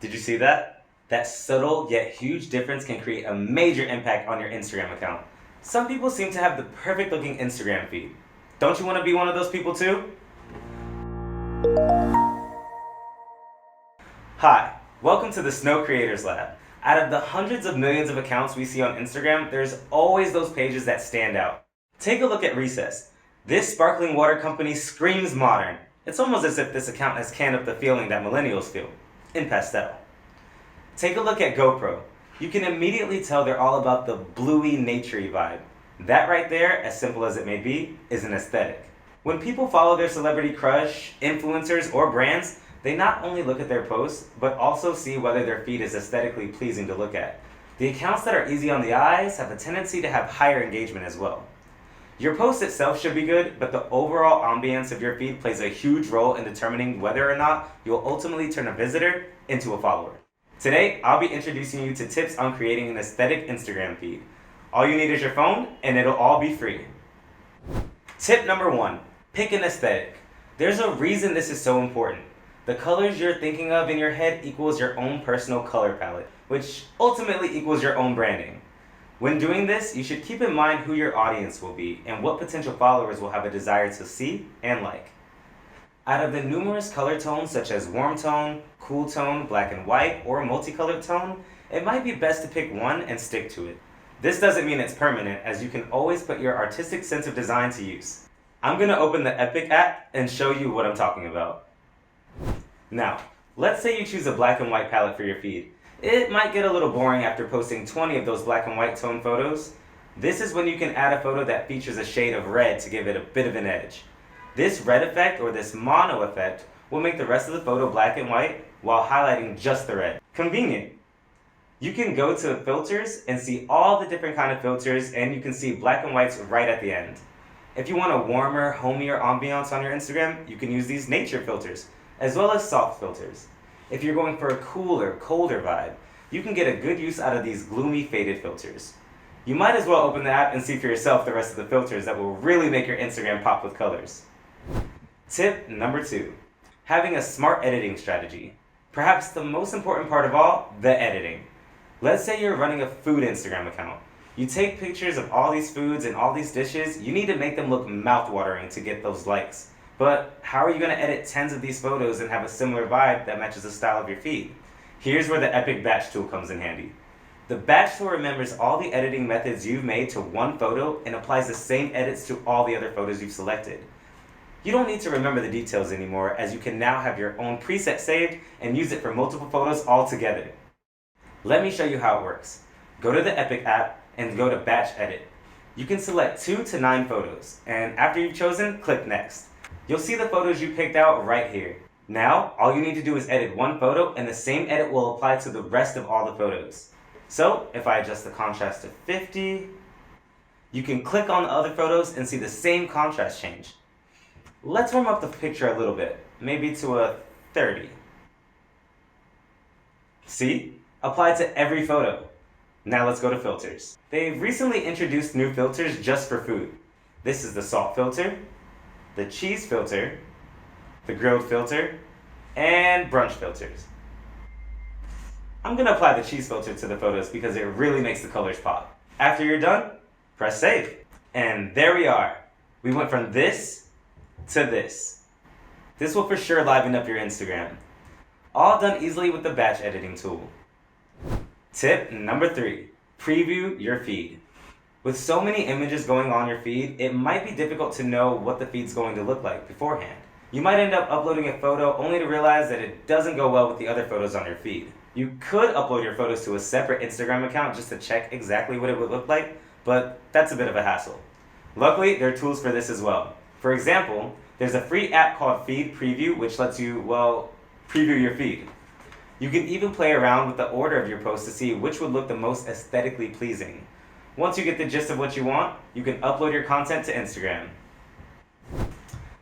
Did you see that? That subtle yet huge difference can create a major impact on your Instagram account. Some people seem to have the perfect looking Instagram feed. Don't you want to be one of those people too? Hi, welcome to the Snow Creators Lab. Out of the hundreds of millions of accounts we see on Instagram, there's always those pages that stand out. Take a look at Recess. This sparkling water company screams modern. It's almost as if this account has canned up the feeling that millennials feel, in pastel. Take a look at GoPro. You can immediately tell they're all about the bluey, naturey vibe. That right there, as simple as it may be, is an aesthetic. When people follow their celebrity crush, influencers, or brands, they not only look at their posts, but also see whether their feed is aesthetically pleasing to look at. The accounts that are easy on the eyes have a tendency to have higher engagement as well. Your post itself should be good, but the overall ambience of your feed plays a huge role in determining whether or not you'll ultimately turn a visitor into a follower. Today, I'll be introducing you to tips on creating an aesthetic Instagram feed. All you need is your phone, and it'll all be free. Tip number 1, pick an aesthetic. There's a reason this is so important. The colors you're thinking of in your head equals your own personal color palette, which ultimately equals your own branding. When doing this, you should keep in mind who your audience will be and what potential followers will have a desire to see and like. Out of the numerous color tones such as warm tone, cool tone, black and white, or multicolored tone, it might be best to pick one and stick to it. This doesn't mean it's permanent, as you can always put your artistic sense of design to use. I'm going to open the EPIK app and show you what I'm talking about. Now, let's say you choose a black and white palette for your feed. It might get a little boring after posting 20 of those black and white tone photos. This is when you can add a photo that features a shade of red to give it a bit of an edge. This red effect, or this mono effect, will make the rest of the photo black and white while highlighting just the red. Convenient. You can go to filters and see all the different kind of filters, and you can see black and whites right at the end. If you want a warmer, homier ambiance on your Instagram, you can use these nature filters, as well as soft filters. If you're going for a cooler, colder vibe, you can get a good use out of these gloomy, faded filters. You might as well open the app and see for yourself the rest of the filters that will really make your Instagram pop with colors. Tip number 2, having a smart editing strategy. Perhaps the most important part of all, the editing. Let's say you're running a food Instagram account. You take pictures of all these foods and all these dishes. You need to make them look mouth-watering to get those likes. But how are you going to edit tens of these photos and have a similar vibe that matches the style of your feed? Here's where the EPIK batch tool comes in handy. The batch tool remembers all the editing methods you've made to one photo and applies the same edits to all the other photos you've selected. You don't need to remember the details anymore, as you can now have your own preset saved and use it for multiple photos all together. Let me show you how it works. Go to the EPIK app and go to Batch Edit. You can select 2 to 9 photos, and after you've chosen, click Next. You'll see the photos you picked out right here. Now, all you need to do is edit one photo, and the same edit will apply to the rest of all the photos. So, if I adjust the contrast to 50, you can click on the other photos and see the same contrast change. Let's warm up the picture a little bit, maybe to a 30. See? Applied to every photo. Now let's go to filters. They've recently introduced new filters just for food. This is the salt filter, the cheese filter, the grilled filter, and brunch filters. I'm going to apply the cheese filter to the photos because it really makes the colors pop. After you're done, press save. And there we are. We went from this to this. This will for sure liven up your Instagram. All done easily with the batch editing tool. Tip number 3, preview your feed. With so many images going on your feed, it might be difficult to know what the feed's going to look like beforehand. You might end up uploading a photo only to realize that it doesn't go well with the other photos on your feed. You could upload your photos to a separate Instagram account just to check exactly what it would look like, but that's a bit of a hassle. Luckily, there are tools for this as well. For example, there's a free app called Feed Preview which lets you, preview your feed. You can even play around with the order of your posts to see which would look the most aesthetically pleasing. Once you get the gist of what you want, you can upload your content to Instagram.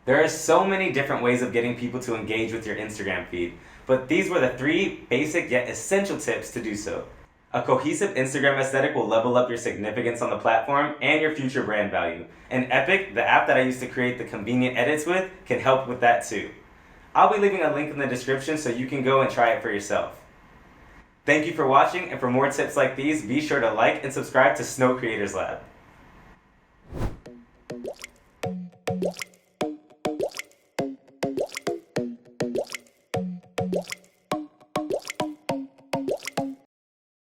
There are so many different ways of getting people to engage with your Instagram feed, but these were the 3 basic yet essential tips to do so. A cohesive Instagram aesthetic will level up your significance on the platform and your future brand value. And EPIK, the app that I use to create the convenient edits with, can help with that too. I'll be leaving a link in the description so you can go and try it for yourself. Thank you for watching, and for more tips like these, be sure to like and subscribe to Snow Creators Lab.